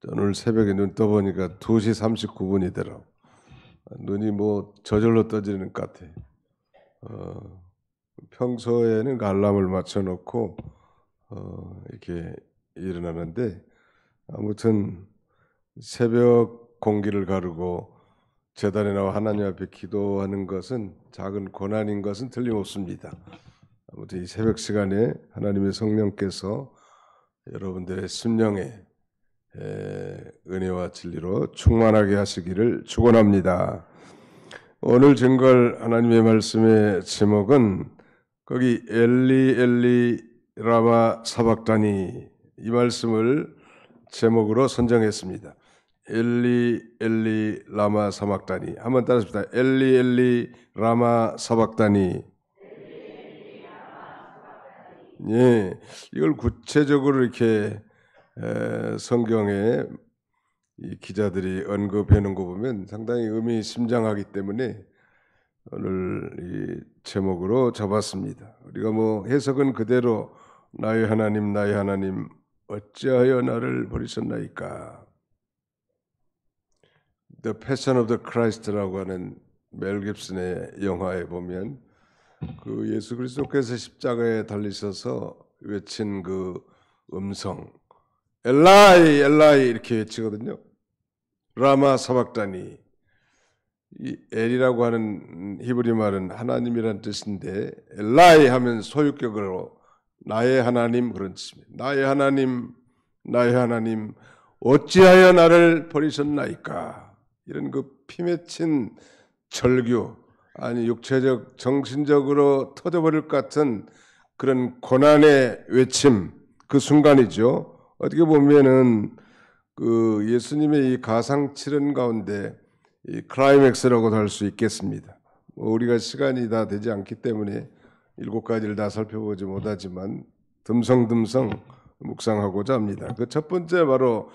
오늘 새벽에 눈 떠보니까 2시 39분이더라고. 눈이 뭐 저절로 떠지는 것 같아. 평소에는 알람을 맞춰놓고 이렇게 일어나는데 아무튼 새벽 공기를 가르고 제단에 나와 하나님 앞에 기도하는 것은 작은 고난인 것은 틀림없습니다. 아무튼 이 새벽 시간에 하나님의 성령께서 여러분들의 심령에 은혜와 진리로 충만하게 하시기를 축원합니다. 오늘 증거할 하나님의 말씀의 제목은 거기 엘리 엘리 라마 사박다니 이 말씀을 제목으로 선정했습니다. 엘리 엘리 라마 사박다니 한번 따라합시다. 엘리 엘리 라마 사박다니. 예, 이걸 구체적으로 이렇게 성경에 이 기자들이 언급해 놓은 거 보면 상당히 의미심장하기 때문에 오늘 이 제목으로 잡았습니다. 우리가 뭐 해석은 그대로 나의 하나님 어찌하여 나를 버리셨나이까. The Passion of the Christ라고 하는 멜 깁슨의 영화에 보면 그 예수 그리스도께서 십자가에 달리셔서 외친 그 음성 엘라이 엘라이 이렇게 외치거든요. 라마 사박다니. 이 엘이라고 하는 히브리 말은 하나님이란 뜻인데 엘라이 하면 소유격으로 나의 하나님 그런 뜻입니다. 나의 하나님 어찌하여 나를 버리셨나이까. 이런 그 피맺힌 절규 아니 육체적 정신적으로 터져버릴 것 같은 그런 고난의 외침 그 순간이죠. 어떻게 보면은 그 예수님의 이 가상 치른 가운데 이 클라이맥스라고도 할 수 있겠습니다. 우리가 시간이 다 되지 않기 때문에 7가지를 다 살펴보지 못하지만 듬성듬성 묵상하고자 합니다. 그 첫 번째 바로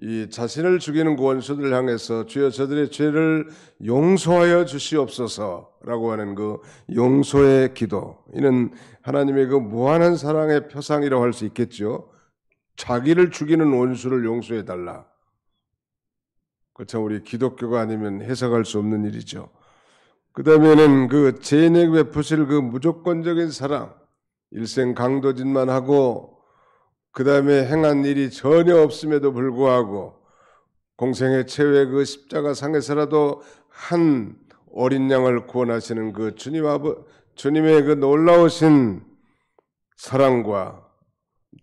이 자신을 죽이는 원수들 향해서 주여 저들의 죄를 용서하여 주시옵소서라고 하는 그 용서의 기도. 이는 하나님의 그 무한한 사랑의 표상이라고 할 수 있겠죠. 자기를 죽이는 원수를 용서해 달라. 그참 우리 기독교가 아니면 해석할 수 없는 일이죠. 그 다음에는 그 죄인에게 베푸실 그 무조건적인 사랑, 일생 강도짓만 하고 그 다음에 행한 일이 전혀 없음에도 불구하고 공생의 최후의 그 십자가 상에서라도 한 어린 양을 구원하시는 그 주님의 그 놀라우신 사랑과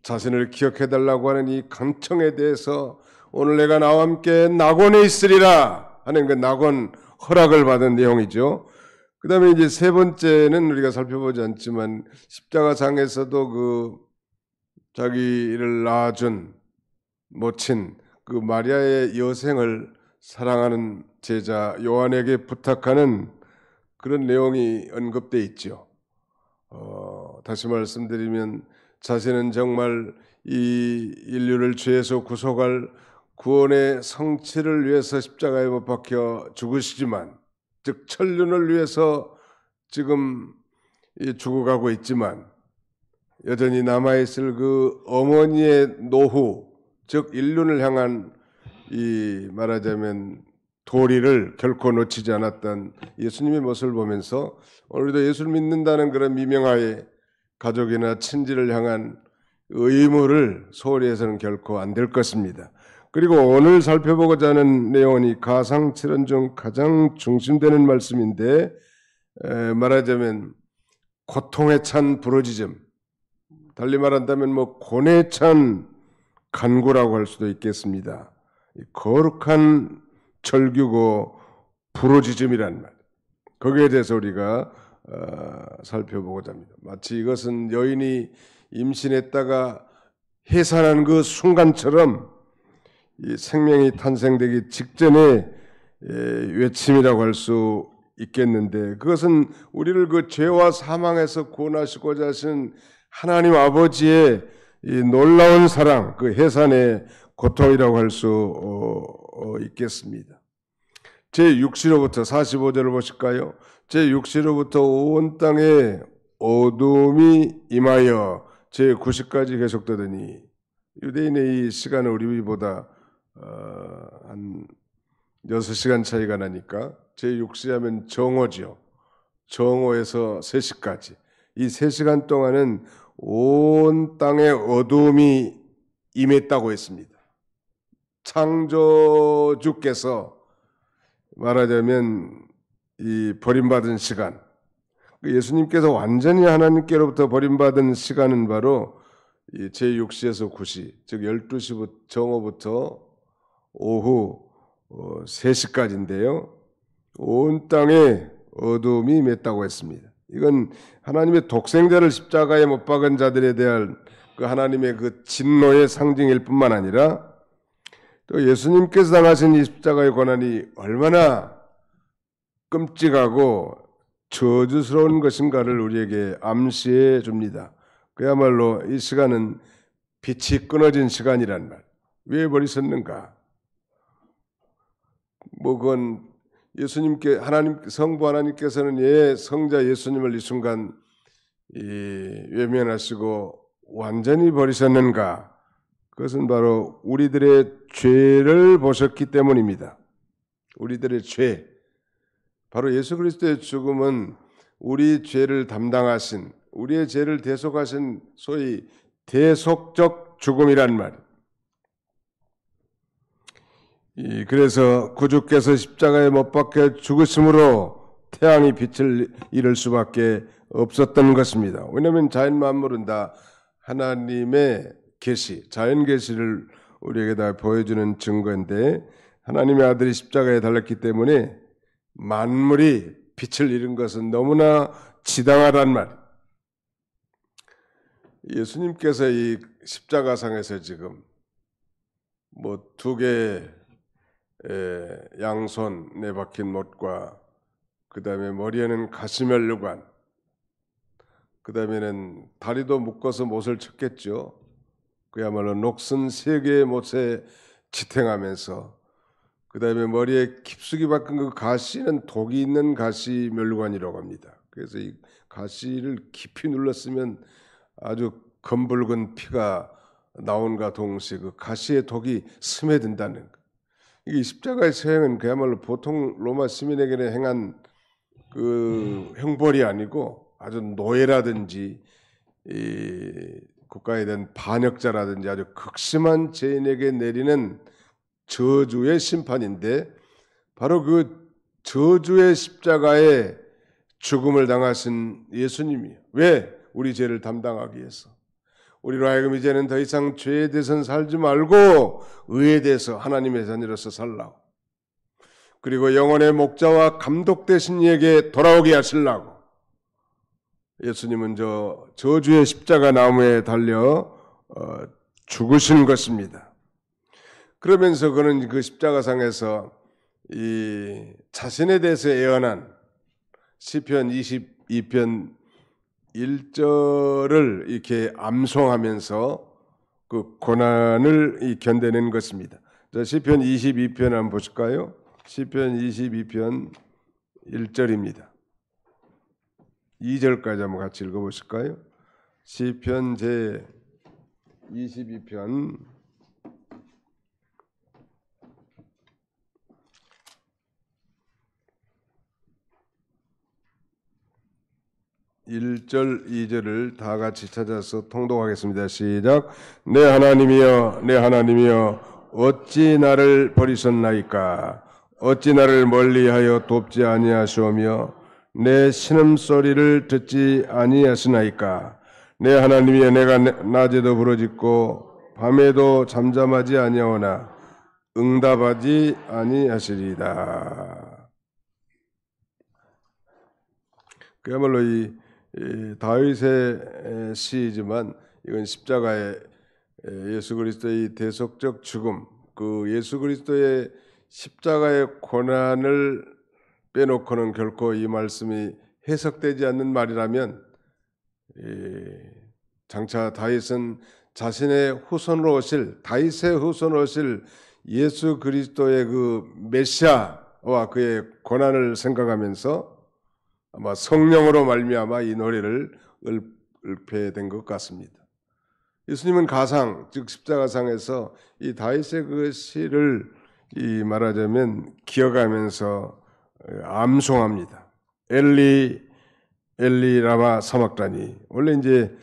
자신을 기억해달라고 하는 이 간청에 대해서 오늘 내가 나와 함께 낙원에 있으리라 하는 그 낙원 허락을 받은 내용이죠. 그 다음에 이제 세 번째는 우리가 살펴보지 않지만 십자가상에서도 그 자기를 낳아준 모친 그 마리아의 여생을 사랑하는 제자 요한에게 부탁하는 그런 내용이 언급되어 있죠. 다시 말씀드리면 자신은 정말 이 인류를 죄에서 구속할 구원의 성취를 위해서 십자가에 못 박혀 죽으시지만 즉 천륜을 위해서 지금 죽어가고 있지만 여전히 남아있을 그 어머니의 노후 즉 인륜을 향한 이 말하자면 도리를 결코 놓치지 않았던 예수님의 모습을 보면서 오늘도 예수를 믿는다는 그런 미명하에 가족이나 친지를 향한 의무를 소홀히 해서는 결코 안 될 것입니다. 그리고 오늘 살펴보고자 하는 내용은 이 가상칠언 중 가장 중심되는 말씀인데 말하자면 고통에 찬 부르짖음 달리 말한다면 뭐 고뇌에 찬 간구라고 할 수도 있겠습니다. 거룩한 절규고 부르짖음이란 말 거기에 대해서 우리가 살펴보고자 합니다. 마치 이것은 여인이 임신했다가 해산한 그 순간처럼 이 생명이 탄생되기 직전의 외침이라고 할 수 있겠는데 그것은 우리를 그 죄와 사망에서 구원하시고자 하신 하나님 아버지의 이 놀라운 사랑, 그 해산의 고통이라고 할 수 있겠습니다. 제6시로부터 45절을 보실까요? 제6시로부터 온 땅에 어둠이 임하여 제9시까지 계속되더니 유대인의 이 시간은 우리보다 한 6시간 차이가 나니까 제6시 하면 정오죠. 정오에서 3시까지. 이 3시간 동안은 온 땅에 어둠이 임했다고 했습니다. 창조주께서 말하자면 이 버림받은 시간, 예수님께서 완전히 하나님께로부터 버림받은 시간은 바로 이 제6시에서 9시, 즉 12시 정오부터 오후 3시까지인데요. 온 땅에 어둠이 임했다고 했습니다. 이건 하나님의 독생자를 십자가에 못 박은 자들에 대한 그 하나님의 그 진노의 상징일 뿐만 아니라 또 예수님께서 당하신 이 십자가의 고난이 얼마나 끔찍하고 저주스러운 것인가를 우리에게 암시해 줍니다. 그야말로 이 시간은 빛이 끊어진 시간이란 말. 왜 버리셨는가? 그건 예수님께 성부 하나님께서는 성자 예수님을 이 순간 외면하시고 완전히 버리셨는가? 그것은 바로 우리들의 죄를 보셨기 때문입니다. 우리들의 죄. 바로 예수 그리스도의 죽음은 우리 죄를 담당하신, 우리의 죄를 대속하신 소위 대속적 죽음이란 말이에요. 그래서 구주께서 십자가에 못 박혀 죽으심으로 태양이 빛을 잃을 수밖에 없었던 것입니다. 왜냐하면 자연 만물은 다 하나님의 계시, 자연 계시를 우리에게 다 보여주는 증거인데 하나님의 아들이 십자가에 달렸기 때문에 만물이 빛을 잃은 것은 너무나 지당하단 말. 예수님께서 이 십자가상에서 지금 두 개의 양손 내박힌 못과 그 다음에 머리에는 가시면류관, 그 다음에는 다리도 묶어서 못을 쳤겠죠. 그야말로 녹슨 3개의 못에 지탱하면서 그 다음에 머리에 깊숙이 박힌 그 가시는 독이 있는 가시면류관이라고 합니다. 그래서 이 가시를 깊이 눌렀으면 아주 검붉은 피가 나온과 동시에 그 가시의 독이 스며든다는 것. 이 십자가의 서행은 그야말로 보통 로마 시민에게는 행한 그 형벌이 아니고 아주 노예라든지 국가에 대한 반역자라든지 아주 극심한 죄인에게 내리는 저주의 심판인데 바로 그 저주의 십자가에 죽음을 당하신 예수님이요. 왜? 우리 죄를 담당하기 위해서. 우리로 하여금 이제는 더 이상 죄에 대해서는 살지 말고 의에 대해서 하나님의 자녀로서 살라고. 그리고 영혼의 목자와 감독 되신 이에게 돌아오게 하시려고. 예수님은 저주의 십자가 나무에 달려 죽으신 것입니다. 그러면서 그는 그 십자가상에서 이 자신에 대해서 예언한 시편 22편 1절을 이렇게 암송하면서 그 고난을 견뎌낸 것입니다. 자, 시편 22편 한번 보실까요? 시편 22편 1절입니다. 2절까지 한번 같이 읽어보실까요? 시편 제 22편 1절, 2절을 다 같이 찾아서 통독하겠습니다. 시작. 내 하나님이여, 내 하나님이여, 어찌 나를 버리셨나이까? 어찌 나를 멀리하여 돕지 아니하시오며 내 신음소리를 듣지 아니하시나이까? 내 하나님이여, 내가 낮에도 부르짖고 밤에도 잠잠하지 아니하오나 응답하지 아니하시리이다. 그야말로 이 다윗의 시이지만 이건 십자가의 예수 그리스도의 대속적 죽음, 그 예수 그리스도의 십자가의 고난을 빼놓고는 결코 이 말씀이 해석되지 않는 말이라면 장차 다윗은 자신의 후손으로 오실, 다윗의 후손으로 오실 예수 그리스도의 그 메시아와 그의 고난을 생각하면서 아마 성령으로 말미암아 이 노래를 읊게 된 것 같습니다. 예수님은 가상, 즉 십자가상에서 이 다윗의 그 시를 이 말하자면 기어가면서 암송합니다. 엘리 엘리 라마 사박다니. 원래 이제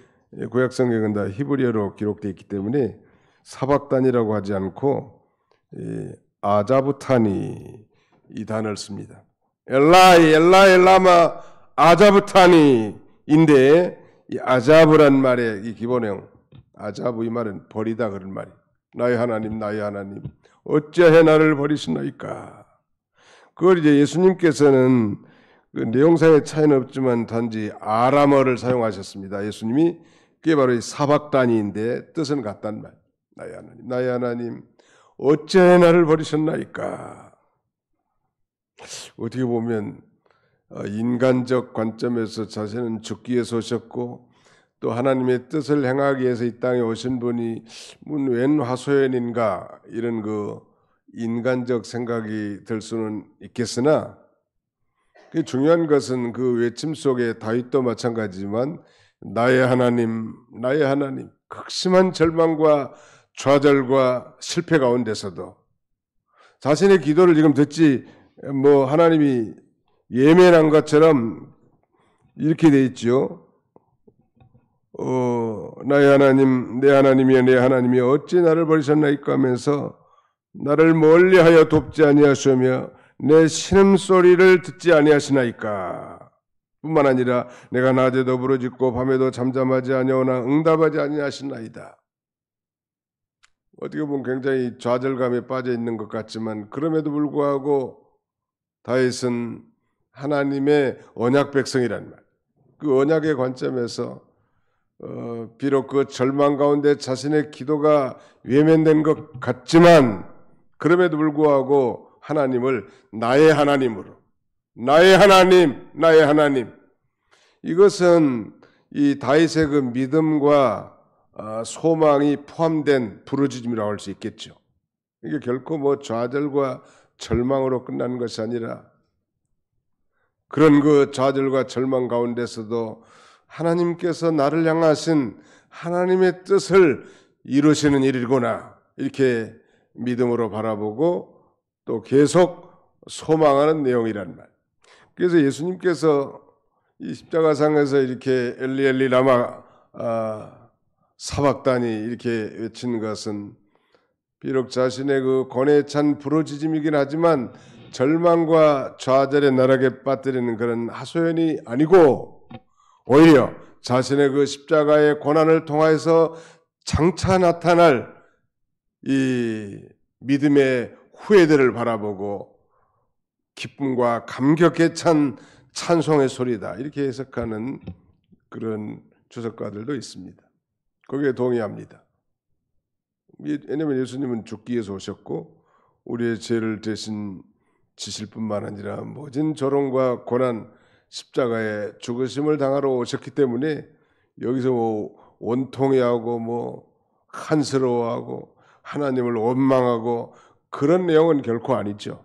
구약 성경은 다 히브리어로 기록되어 있기 때문에 사박단이라고 하지 않고 아자부타니 이 단어를 씁니다. 엘라이 엘라이 라마 아자부타니인데 이 아자브란 말의 이 기본 내용, 아자브 이 말은 버리다 그런 말이. 나의 하나님 나의 하나님 어찌하여 나를 버리시나이까. 그걸 이제 예수님께서는 그 내용상의 차이는 없지만 단지 아람어를 사용하셨습니다. 예수님이 그게 바로 이 사박단이인데 뜻은 같단 말. 나의 하나님 나의 하나님 어찌하여 나를 버리셨나이까. 어떻게 보면 인간적 관점에서 자신은 죽기 위해서 오셨고 또 하나님의 뜻을 행하기 위해서 이 땅에 오신 분이 웬 하소연인가 이런 그 인간적 생각이 들 수는 있겠으나 중요한 것은 그 외침 속에 다윗도 마찬가지지만 나의 하나님 나의 하나님 극심한 절망과 좌절과 실패 가운데서도 자신의 기도를 지금 듣지 하나님이 예면한 것처럼 이렇게 돼 있죠. 나의 하나님 내 하나님이여 내 하나님이 어찌 나를 버리셨나이까 하면서 나를 멀리하여 돕지 아니하시며 내 신음소리를 듣지 아니하시나이까. 뿐만 아니라 내가 낮에도 부르짖고 밤에도 잠잠하지 아니하오나 응답하지 아니하시나이다. 어떻게 보면 굉장히 좌절감에 빠져 있는 것 같지만 그럼에도 불구하고 다윗은 하나님의 언약 백성이란 말. 그 언약의 관점에서 비록 그 절망 가운데 자신의 기도가 외면된 것 같지만 그럼에도 불구하고 하나님을 나의 하나님으로 나의 하나님 나의 하나님 이것은 이 다윗의 그 믿음과 소망이 포함된 부르짖음이라고 할 수 있겠죠. 이게 결코 좌절과 절망으로 끝나는 것이 아니라 그런 그 좌절과 절망 가운데서도 하나님께서 나를 향하신 하나님의 뜻을 이루시는 일이구나 이렇게 믿음으로 바라보고 또 계속 소망하는 내용이란 말. 그래서 예수님께서 이 십자가상에서 이렇게 엘리 엘리 라마 사박다니 이렇게 외치는 것은 비록 자신의 그 고뇌에 찬 부르짖음이긴 하지만 절망과 좌절의 나락에 빠뜨리는 그런 하소연이 아니고 오히려 자신의 그 십자가의 고난을 통하여서 장차 나타날 이 믿음의 후예들을 바라보고 기쁨과 감격에 찬 찬송의 소리다 이렇게 해석하는 그런 주석가들도 있습니다. 거기에 동의합니다. 왜냐하면 예수님은 죽기 위해서 오셨고 우리의 죄를 대신 지실 뿐만 아니라 모진 조롱과 고난 십자가에 죽으심을 당하러 오셨기 때문에 여기서 원통해하고 한스러워하고 하나님을 원망하고 그런 내용은 결코 아니죠.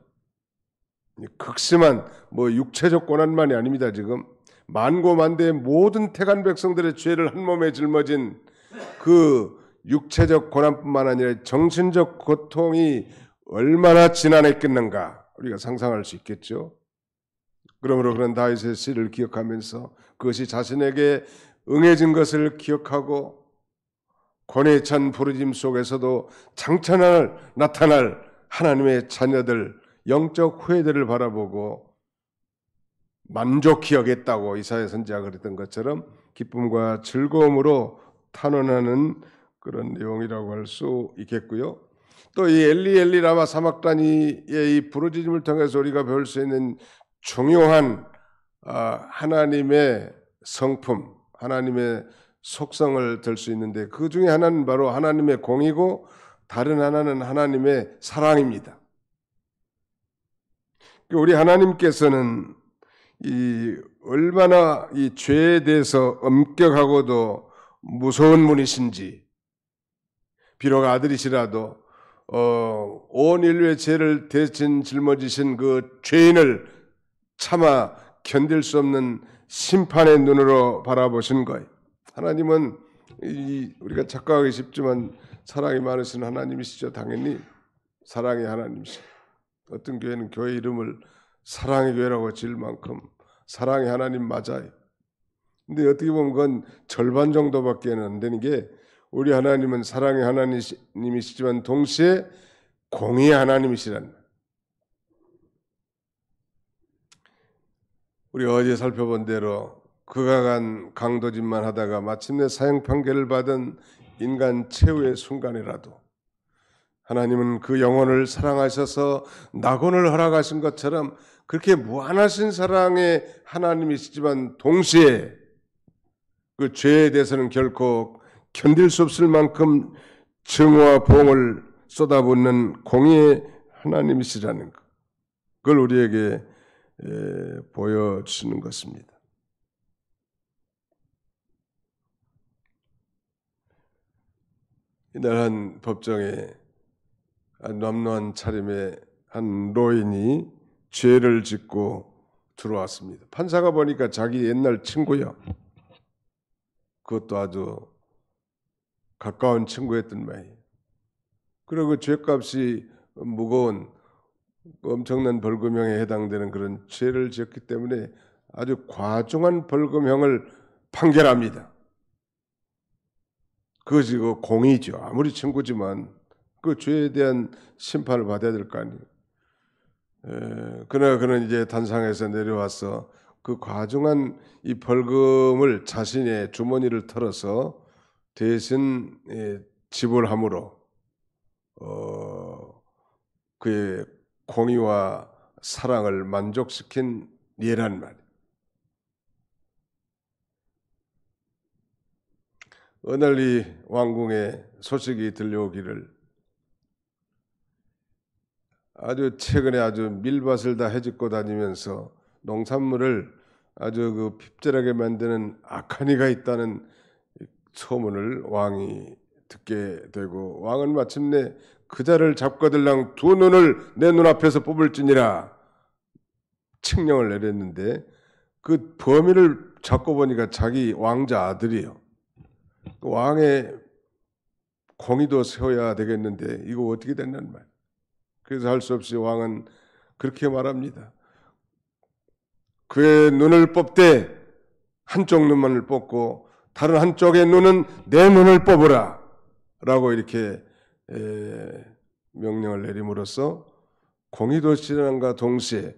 극심한 육체적 고난만이 아닙니다. 지금 만고만대의 모든 태간 백성들의 죄를 한 몸에 짊어진 그 육체적 고난뿐만 아니라 정신적 고통이 얼마나 지난했겠는가 우리가 상상할 수 있겠죠. 그러므로 그런 다윗의 시를 기억하면서 그것이 자신에게 응해진 것을 기억하고 고뇌에 찬 부르짖음 속에서도 장차 나타날 하나님의 자녀들 영적 후예들을 바라보고 만족히 여겼다고 이사야 선지자가 그랬던 것처럼 기쁨과 즐거움으로 탄원하는 그런 내용이라고 할 수 있겠고요. 또 이 엘리 엘리 라마 사박다니의 이 부르짖음을 통해서 우리가 배울 수 있는 중요한 하나님의 성품, 하나님의 속성을 들 수 있는데 그 중에 하나는 바로 하나님의 공이고 다른 하나는 하나님의 사랑입니다. 우리 하나님께서는 얼마나 이 죄에 대해서 엄격하고도 무서운 분이신지 비록 아들이시라도 온 인류의 죄를 대신 짊어지신 그 죄인을 차마 견딜 수 없는 심판의 눈으로 바라보신 거예요. 하나님은 우리가 착각하기 쉽지만 사랑이 많으신 하나님이시죠. 당연히 사랑의 하나님이시죠. 어떤 교회는 교회 이름을 사랑의 교회라고 지을 만큼 사랑의 하나님 맞아요. 근데 어떻게 보면 그건 절반 정도밖에 안 되는 게, 우리 하나님은 사랑의 하나님이시지만 동시에 공의의 하나님이시란. 우리 어제 살펴본 대로 극악한 강도짓만 하다가 마침내 사형 판결을 받은 인간 최후의 순간이라도 하나님은 그 영혼을 사랑하셔서 낙원을 허락하신 것처럼 그렇게 무한하신 사랑의 하나님이시지만 동시에 그 죄에 대해서는 결코 견딜 수 없을 만큼 증오와 보응을 쏟아붓는 공의의 하나님이시라는 것, 그걸 우리에게 보여주시는 것입니다. 이날 한 법정에 남루한 차림의 한 노인이 죄를 짓고 들어왔습니다. 판사가 보니까 자기 옛날 친구야. 그것도 아주 가까운 친구였던 모양이에요. 그리고 죄값이 무거운 엄청난 벌금형에 해당되는 그런 죄를 지었기 때문에 아주 과중한 벌금형을 판결합니다. 그것이 그 공의죠. 아무리 친구지만 그 죄에 대한 심판을 받아야 될 거 아니에요. 그러나 그는 이제 단상에서 내려와서 그 과중한 이 벌금을 자신의 주머니를 털어서 대신 지불함으로 그의 공의와 사랑을 만족시킨 예란 말이에요. 어느 날 이 왕궁에 소식이 들려오기를 아주 최근에 아주 밀밭을 다 헤집고 다니면서 농산물을 아주 그 핍절하게 만드는 악한 이가 있다는 소문을 왕이 듣게 되고, 왕은 마침내 그 자를 잡거들랑 두 눈을 내 눈앞에서 뽑을지니라 칙령을 내렸는데, 그 범인을 잡고 보니까 자기 왕자 아들이에요. 왕의 공의도 세워야 되겠는데 이거 어떻게 됐냐는 말. 그래서 할 수 없이 왕은 그렇게 말합니다. 그의 눈을 뽑되 한쪽 눈만을 뽑고 다른 한쪽의 눈은 내 눈을 뽑으라 라고 이렇게 명령을 내림으로써 공의도 실현함과 동시에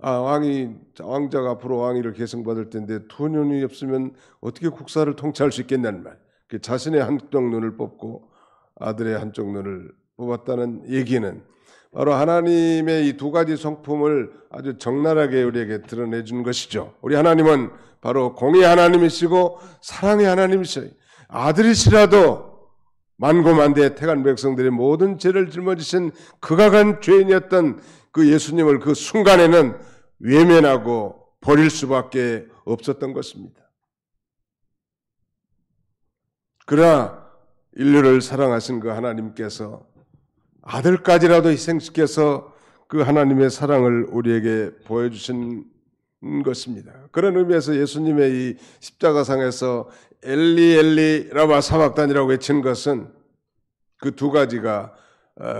왕자가 앞으로 왕위를 계승받을 텐데 두 눈이 없으면 어떻게 국사를 통치할 수 있겠냐는 말. 자신의 한쪽 눈을 뽑고 아들의 한쪽 눈을 뽑았다는 얘기는 바로 하나님의 이 두 가지 성품을 아주 적나라하게 우리에게 드러내 준 것이죠. 우리 하나님은 바로 공의의 하나님이시고 사랑의 하나님이시요. 아들이시라도 만고만대의 택한 백성들의 모든 죄를 짊어지신 극악한 죄인이었던 그 예수님을 그 순간에는 외면하고 버릴 수밖에 없었던 것입니다. 그러나 인류를 사랑하신 그 하나님께서 아들까지라도 희생시켜서 그 하나님의 사랑을 우리에게 보여주신 것입니다. 그런 의미에서 예수님의 이 십자가상에서 엘리 엘리 라마 사박단이라고 외친 것은 그 두 가지가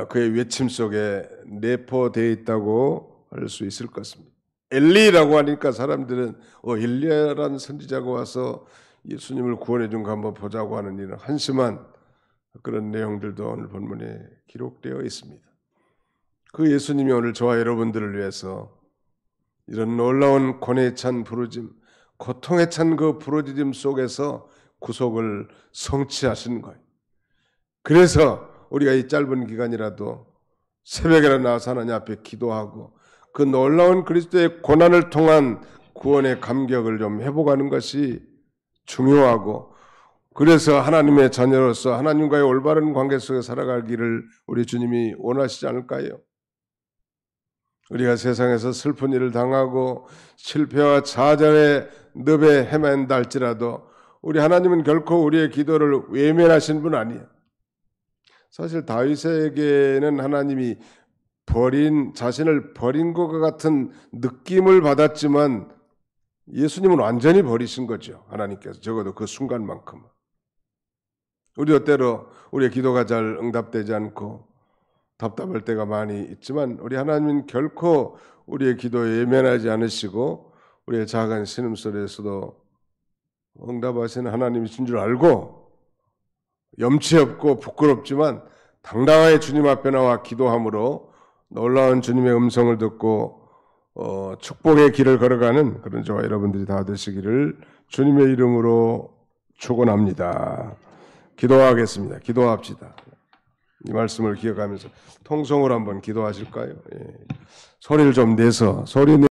그의 외침 속에 내포되어 있다고 할 수 있을 것입니다. 엘리라고 하니까 사람들은 엘리야라는 선지자가 와서 예수님을 구원해 준 거 한번 보자고 하는 이런 한심한 그런 내용들도 오늘 본문에 기록되어 있습니다. 그 예수님이 오늘 저와 여러분들을 위해서 이런 놀라운 고뇌에 찬 부르짐, 고통에 찬 그 부르짖음 속에서 구속을 성취하신 거예요. 그래서 우리가 이 짧은 기간이라도 새벽에 나와서 하나님 앞에 기도하고 그 놀라운 그리스도의 고난을 통한 구원의 감격을 좀 회복하는 것이 중요하고, 그래서 하나님의 자녀로서 하나님과의 올바른 관계 속에 살아가기를 우리 주님이 원하시지 않을까요? 우리가 세상에서 슬픈 일을 당하고 실패와 좌절의 늪에 헤맨다 할지라도 우리 하나님은 결코 우리의 기도를 외면하신 분 아니에요. 사실 다윗에게는 하나님이 자신을 버린 것과 같은 느낌을 받았지만 예수님은 완전히 버리신 거죠. 하나님께서 적어도 그 순간만큼. 우리도 때로 우리의 기도가 잘 응답되지 않고 답답할 때가 많이 있지만 우리 하나님은 결코 우리의 기도에 예면하지 않으시고 우리의 작은 신음소리에서도 응답하시는 하나님이신 줄 알고 염치 없고 부끄럽지만 당당하게 주님 앞에 나와 기도함으로 놀라운 주님의 음성을 듣고 축복의 길을 걸어가는 그런 저와 여러분들이 다 되시기를 주님의 이름으로 축원합니다. 기도하겠습니다. 기도합시다. 이 말씀을 기억하면서 통성으로 한번 기도하실까요? 예. 소리를 좀 내서 소리